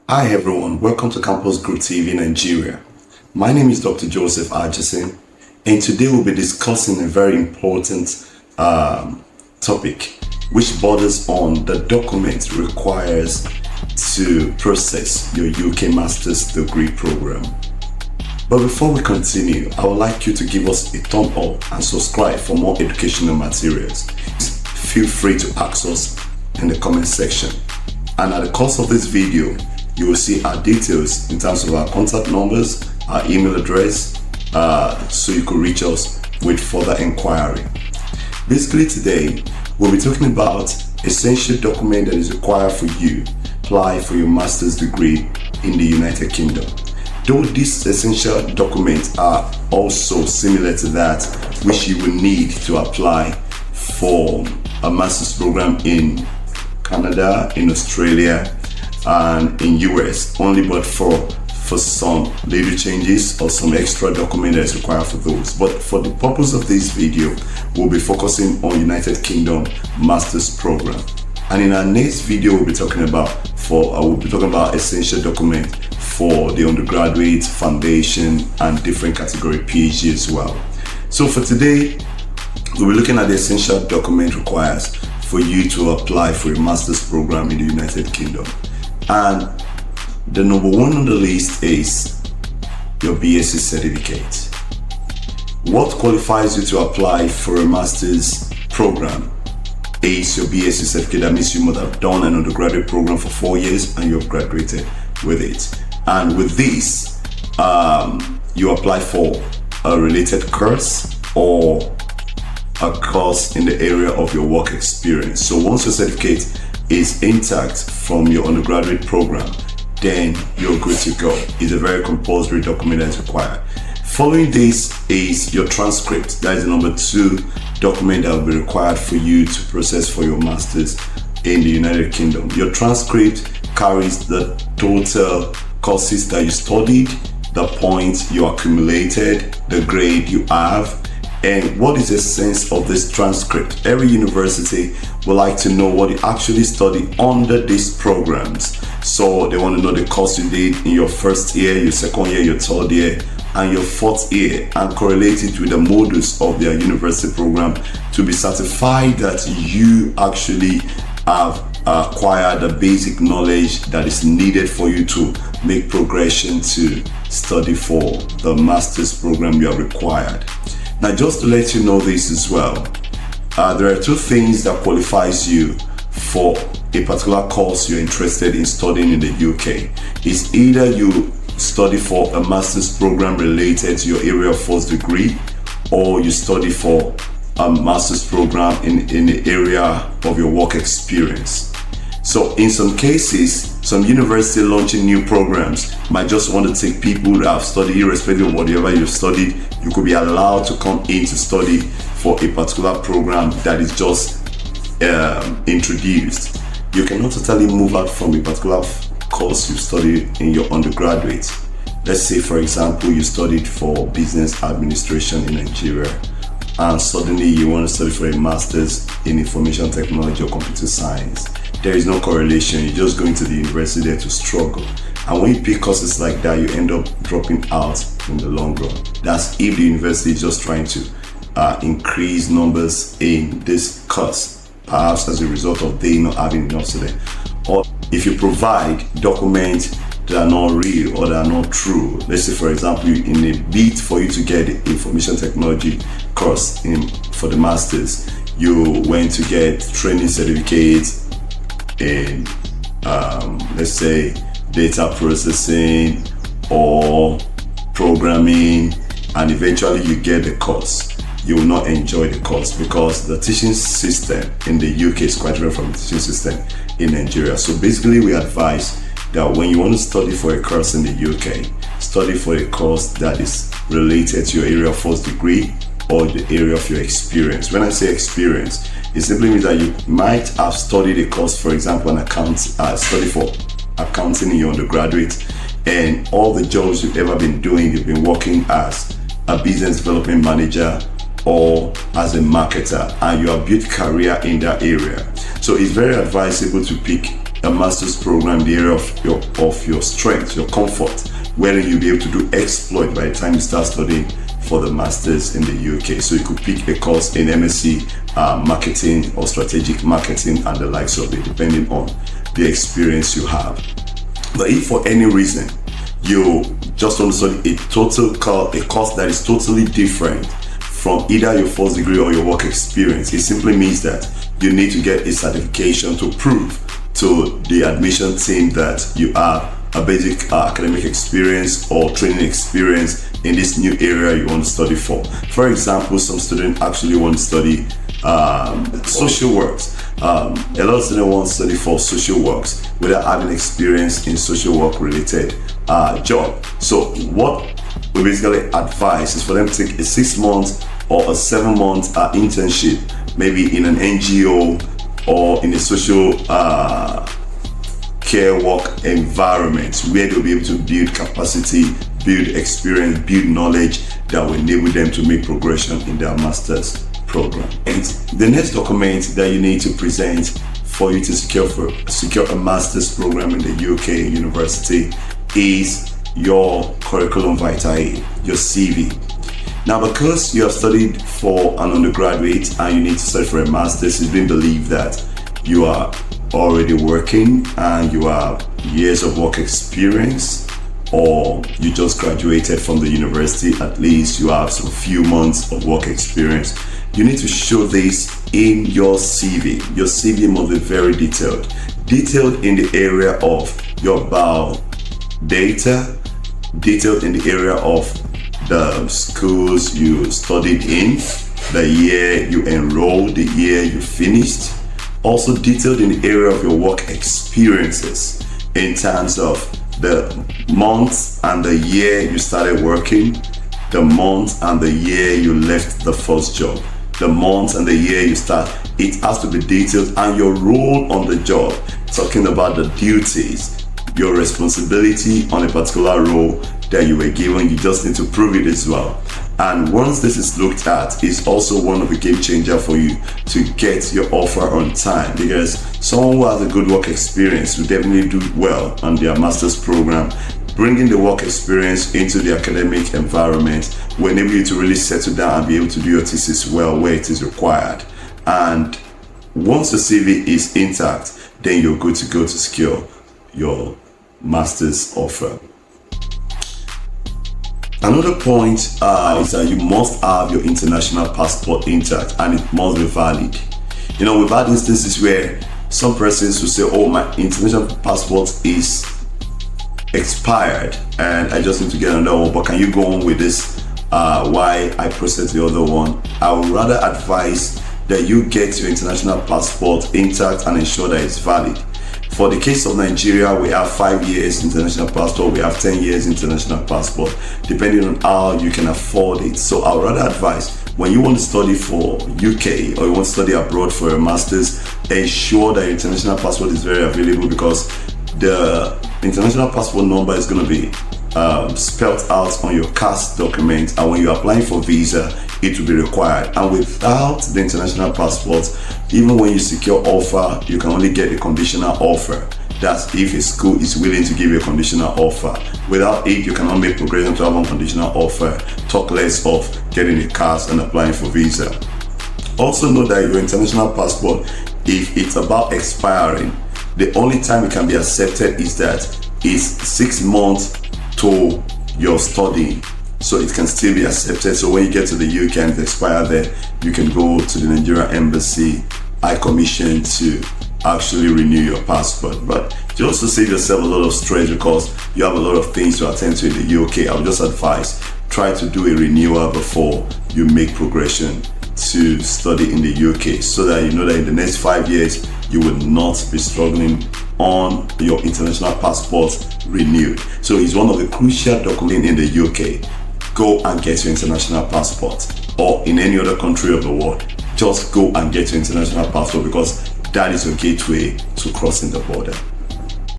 Hi everyone, welcome to Campus Group TV Nigeria. My name is Dr. Joseph Addison, and today we'll be discussing a very important topic which borders on the document requires to process your UK Master's Degree Program. But before we continue, I would like you to give us a thumb up and subscribe for more educational materials. Feel free to ask us in the comment section. And at the course of this video, you will see our details in terms of our contact numbers, our email address, so you could reach us with further inquiry. Basically today, we'll be talking about essential document that is required for you to apply for your master's degree in the United Kingdom. Though these essential documents are also similar to that which you will need to apply for a master's program in Canada, in Australia, and in US, only but for some little changes or some extra document that is required for those. But for the purpose of this video, we'll be focusing on United Kingdom Master's Program. And in our next video, we'll be talking about essential document for the undergraduate, foundation, and different category PhD as well. So for today, we'll be looking at the essential document requires for you to apply for a master's program in the United Kingdom. And the number one on the list is your BSc certificate. What qualifies you to apply for a master's program is your BSc certificate. That means you must have done an undergraduate program for 4 years and you have graduated with it. And with this, you apply for a related course or a course in the area of your work experience. So once your certificate is intact from your undergraduate program, then you're good to go. It's a very compulsory document that's required. Following this is your transcript. That is the number 2 document that will be required for you to process for your master's in the United Kingdom. Your transcript carries the total courses that you studied, the points you accumulated, the grade you have, and what is the sense of this transcript. Every university would like to know what you actually study under these programs. So they want to know the course you did in your first year, your second year, your third year, and your fourth year, and correlate it with the modules of their university program to be certified that you actually have acquired the basic knowledge that is needed for you to make progression to study for the master's program you are required. Now, just to let you know this as well, there are 2 things that qualifies you for a particular course you're interested in studying in the UK. It's either you study for a master's program related to your area of first degree, or you study for a master's program in the area of your work experience. So in some cases, some university launching new programs might just want to take people that have studied, irrespective of whatever you've studied. You could be allowed to come in to study for a particular program that is just introduced. You cannot totally move out from a particular course you studied in your undergraduate. Let's say, for example, you studied for business administration in Nigeria, and suddenly you want to study for a master's in information technology or computer science. There is no correlation. You're just going to the university there to struggle. And when you pick courses like that, you end up dropping out in the long run. That's if the university is just trying to increase numbers in this course, perhaps as a result of they not having enough students. Or if you provide documents that are not real or that are not true. Let's say, for example, in a bid for you to get the information technology course for the masters, you went to get training certificates in let's say data processing or programming, and eventually you get the course. You will not enjoy the course because the teaching system in the UK is quite different from the teaching system in Nigeria. So basically, we advise that when you want to study for a course in the UK, study for a course that is related to your area of first degree or the area of your experience. When I say experience, it simply means that you might have studied a course, for example, study for accounting in your undergraduate, and all the jobs you've ever been doing, you've been working as a business development manager or as a marketer, and you have built career in that area. So it's very advisable to pick a master's program in the area of your strength, your comfort, wherein you'll be able to do exploit by the time you start studying for the masters in the UK. So you could pick a course in MSc marketing or strategic marketing and the likes of it, depending on the experience you have. But if for any reason you just want to study a course that is totally different from either your first degree or your work experience, it simply means that you need to get a certification to prove to the admission team that you have a basic academic experience or training experience in this new area you want to study for. For example, some students actually want to study social works. A lot of students want to study for social works without having experience in social work related job. So what we basically advise is for them to take a 6 month or a 7 month internship, maybe in an NGO or in a social care work environment, where they'll be able to build capacity, build experience, build knowledge that will enable them to make progression in their master's program. And the next document that you need to present for you to secure a master's program in the UK university is your curriculum vitae, your CV. Now, because you have studied for an undergraduate and you need to study for a master's, it's been believed that you are already working and you have years of work experience, or you just graduated from the university, at least you have some few months of work experience. You need to show this in your CV. Your CV must be very detailed in the area of your bio data, detailed in the area of the schools you studied in, the year you enrolled, the year you finished. Also detailed in the area of your work experiences in terms of the month and the year you started working, the month and the year you left the first job, the month and the year you start. It has to be detailed, and your role on the job, talking about the duties, your responsibility on a particular role that you were given. You just need to prove it as well. And once this is looked at, it's also one of the game changer for you to get your offer on time, because someone who has a good work experience will definitely do well on their master's program. Bringing the work experience into the academic environment will enable you to really settle down and be able to do your thesis well where it is required. And once the CV is intact, then you're good to go to secure your master's offer. Another point is that you must have your international passport intact, and it must be valid. You know, we've had instances where some persons will say, oh, my international passport is expired and I just need to get another one, but can you go on with this while I process the other one? I would rather advise that you get your international passport intact and ensure that it's valid. For the case of Nigeria, we have 5 years international passport, we have 10 years international passport, depending on how you can afford it. So I would rather advise, when you want to study for UK or you want to study abroad for a master's, ensure that your international passport is very available, because the international passport number is going to be spelled out on your CAS document, and when you're applying for visa, it will be required. And without the international passport, even when you secure offer, you can only get a conditional offer. That's if a school is willing to give you a conditional offer. Without it, you cannot make progression to have unconditional offer, talk less of getting a CAS and applying for visa. Also know that your international passport, if it's about expiring, the only time it can be accepted is that it's 6 months to your studying, so it can still be accepted. So when you get to the UK and it expires there, you can go to the Nigerian Embassy, High Commission, to actually renew your passport. But you also save yourself a lot of stress because you have a lot of things to attend to in the UK. I would just advise, try to do a renewal before you make progression to study in the UK, so that you know that in the next 5 years you will not be struggling on your international passport renewed. So it's one of the crucial documents in the UK. Go and get your international passport, or in any other country of the world, just go and get your international passport, because that is your gateway to crossing the border.